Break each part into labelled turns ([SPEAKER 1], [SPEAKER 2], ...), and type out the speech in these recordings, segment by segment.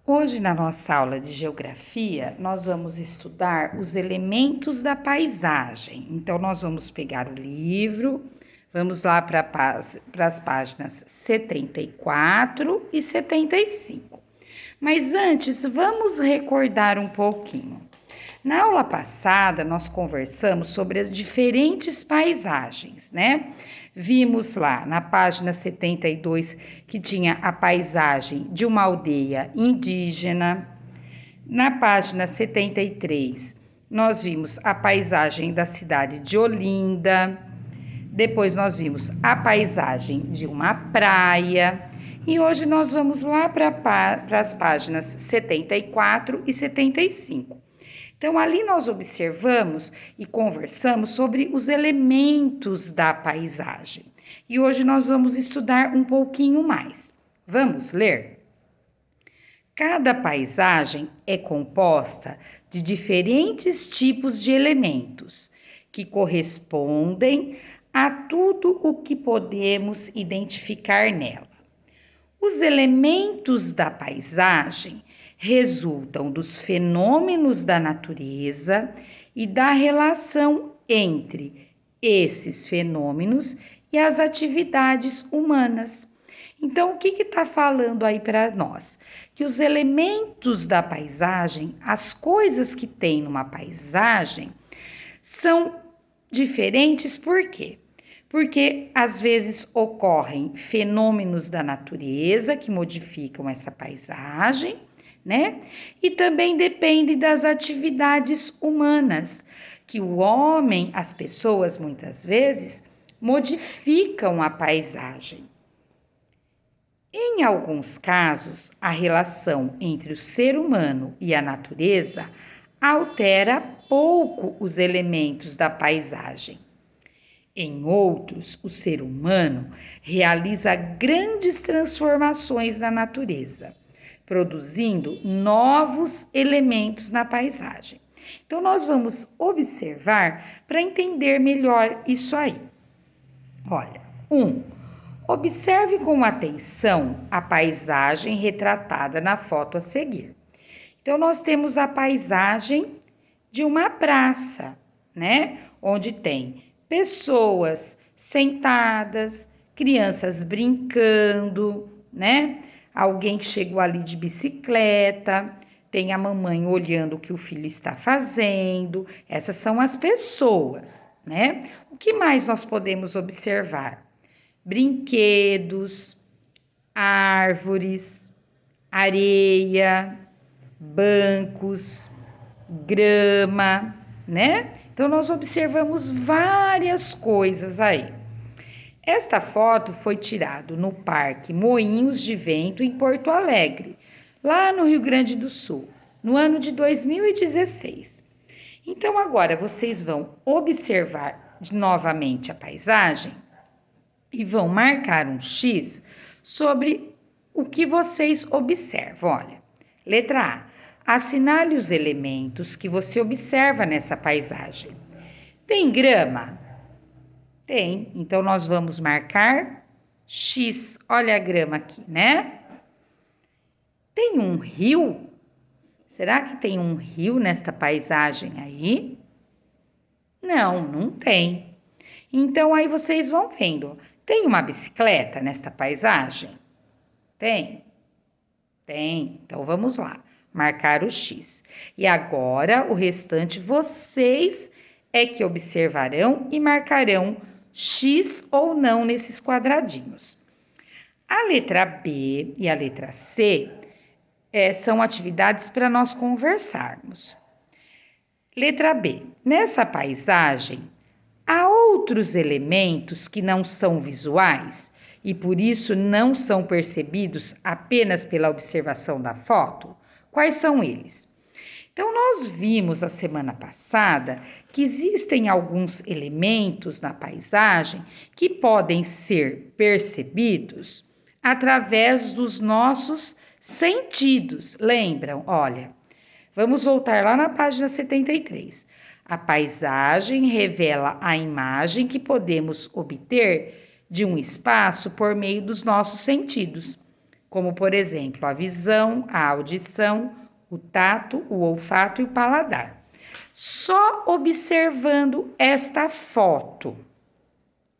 [SPEAKER 1] Hoje, na nossa aula de geografia, nós vamos estudar os elementos da paisagem. Então, nós vamos pegar o livro, vamos lá para as páginas 74 e 75. Mas antes, vamos recordar um pouquinho. Na aula passada, nós conversamos sobre as diferentes paisagens, né? Vimos lá na página 72 que tinha a paisagem de uma aldeia indígena. Na página 73, nós vimos a paisagem da cidade de Olinda. Depois, nós vimos a paisagem de uma praia. E hoje nós vamos lá para as páginas 74 e 75. Então, ali nós observamos e conversamos sobre os elementos da paisagem. E hoje nós vamos estudar um pouquinho mais. Vamos ler? Cada paisagem é composta de diferentes tipos de elementos que correspondem a tudo o que podemos identificar nela. Os elementos da paisagem resultam dos fenômenos da natureza e da relação entre esses fenômenos e as atividades humanas. Então, o que está falando aí para nós? Que os elementos da paisagem, as coisas que tem numa paisagem, são diferentes por quê? Porque às vezes ocorrem fenômenos da natureza que modificam essa paisagem, né? E também depende das atividades humanas, que o homem, as pessoas muitas vezes modificam a paisagem. Em alguns casos, a relação entre o ser humano e a natureza altera pouco os elementos da paisagem. Em outros, o ser humano realiza grandes transformações na natureza, produzindo novos elementos na paisagem. Então, nós vamos observar para entender melhor isso aí. Olha, 1. Observe com atenção a paisagem retratada na foto a seguir. Então, nós temos a paisagem de uma praça, né? Onde tem pessoas sentadas, crianças brincando, né? Alguém que chegou ali de bicicleta, tem a mamãe olhando o que o filho está fazendo. Essas são as pessoas, né? O que mais nós podemos observar? Brinquedos, árvores, areia, bancos, grama, né? Então, nós observamos várias coisas aí. Esta foto foi tirada no Parque Moinhos de Vento, em Porto Alegre, lá no Rio Grande do Sul, no ano de 2016. Então, agora vocês vão observar novamente a paisagem e vão marcar um X sobre o que vocês observam. Olha, letra A. Assinale os elementos que você observa nessa paisagem. Tem grama? Tem. Então, nós vamos marcar X. Olha a grama aqui, né? Tem um rio? Será que tem um rio nesta paisagem aí? Não, não tem. Então, aí vocês vão vendo. Tem uma bicicleta nesta paisagem? Tem. Tem. Então, vamos lá. Marcar o X. E agora, o restante, vocês é que observarão e marcarão X ou não nesses quadradinhos. A letra B e a letra C são atividades para nós conversarmos. Letra B. Nessa paisagem, há outros elementos que não são visuais e por isso não são percebidos apenas pela observação da foto? Quais são eles? Então, nós vimos a semana passada que existem alguns elementos na paisagem que podem ser percebidos através dos nossos sentidos. Lembram? Olha, vamos voltar lá na página 73. A paisagem revela a imagem que podemos obter de um espaço por meio dos nossos sentidos. como, por exemplo, a visão, a audição, o tato, o olfato e o paladar. Só observando esta foto,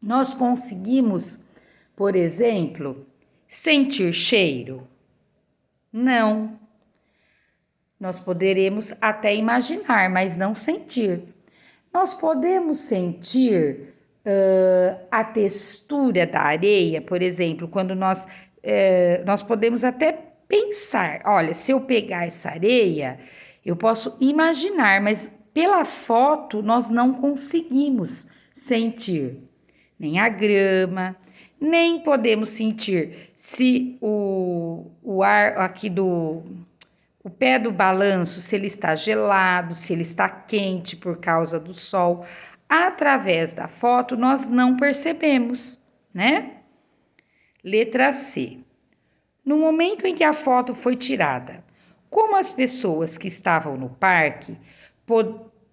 [SPEAKER 1] nós conseguimos, por exemplo, sentir cheiro? Não. Nós poderemos até imaginar, mas não sentir. Nós podemos sentir a textura da areia, por exemplo, quando nós podemos até pensar, olha, se eu pegar essa areia, eu posso imaginar, mas pela foto nós não conseguimos sentir nem a grama, nem podemos sentir se o ar aqui o pé do balanço, se ele está gelado, se ele está quente por causa do sol. Através da foto, nós não percebemos, né? Letra C. No momento em que a foto foi tirada, como as pessoas que estavam no parque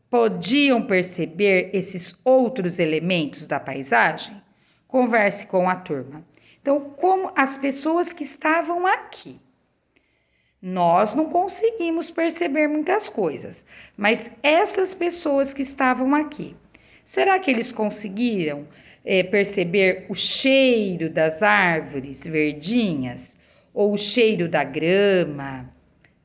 [SPEAKER 1] podiam perceber esses outros elementos da paisagem? Converse com a turma. Então, como as pessoas que estavam aqui, nós não conseguimos perceber muitas coisas, mas essas pessoas que estavam aqui, será que eles conseguiram perceber o cheiro das árvores verdinhas? Ou o cheiro da grama,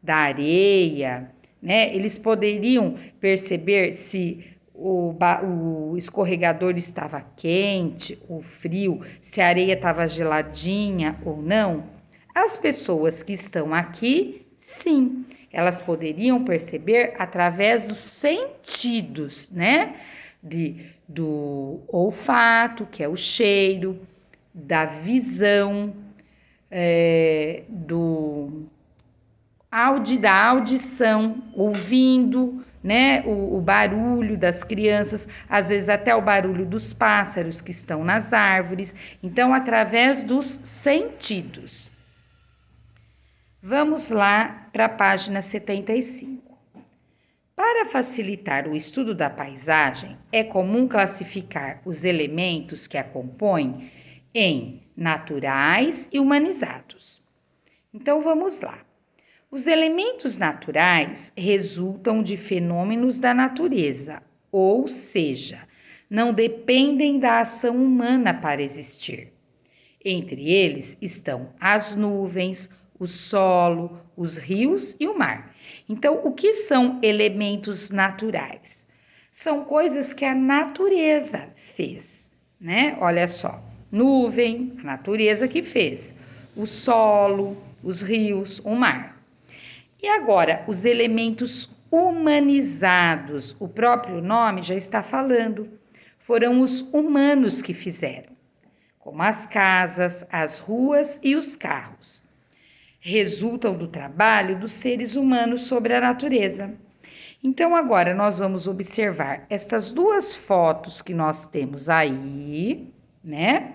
[SPEAKER 1] da areia, né? Eles poderiam perceber se o escorregador estava quente ou frio, se a areia estava geladinha ou não? As pessoas que estão aqui, sim, elas poderiam perceber através dos sentidos, né? Do olfato, que é o cheiro, da visão, da audição, ouvindo, né, o barulho das crianças, às vezes até o barulho dos pássaros que estão nas árvores. Então, através dos sentidos. Vamos lá para a página 75. Para facilitar o estudo da paisagem, é comum classificar os elementos que a compõem em naturais e humanizados. Então, vamos lá. Os elementos naturais resultam de fenômenos da natureza, ou seja, não dependem da ação humana para existir. Entre eles estão as nuvens, o solo, os rios e o mar. Então, o que são elementos naturais? São coisas que a natureza fez, né? Olha só, nuvem, a natureza que fez, o solo, os rios, o mar. E agora, os elementos humanizados, o próprio nome já está falando, foram os humanos que fizeram, como as casas, as ruas e os carros. Resultam do trabalho dos seres humanos sobre a natureza. Então, agora nós vamos observar estas duas fotos que nós temos aí, né?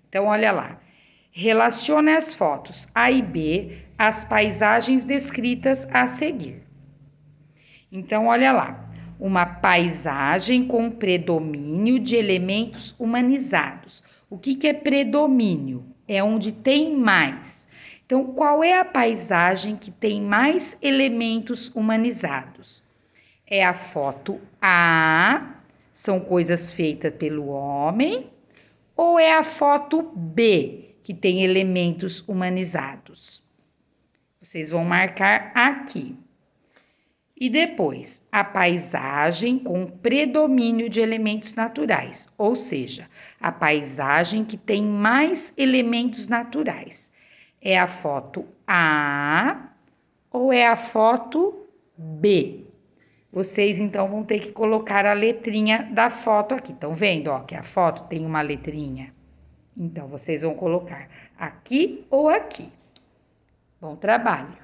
[SPEAKER 1] Então, olha lá. Relacione as fotos A e B às paisagens descritas a seguir. Então, olha lá. Uma paisagem com predomínio de elementos humanizados. O que é predomínio? É onde tem mais. Então, qual é a paisagem que tem mais elementos humanizados? É a foto A, são coisas feitas pelo homem, ou é a foto B, que tem elementos humanizados? Vocês vão marcar aqui. E depois, a paisagem com predomínio de elementos naturais, ou seja, a paisagem que tem mais elementos naturais. É a foto A ou é a foto B? Vocês, então, vão ter que colocar a letrinha da foto aqui. Estão vendo, ó, que a foto tem uma letrinha? Então, vocês vão colocar aqui ou aqui. Bom trabalho!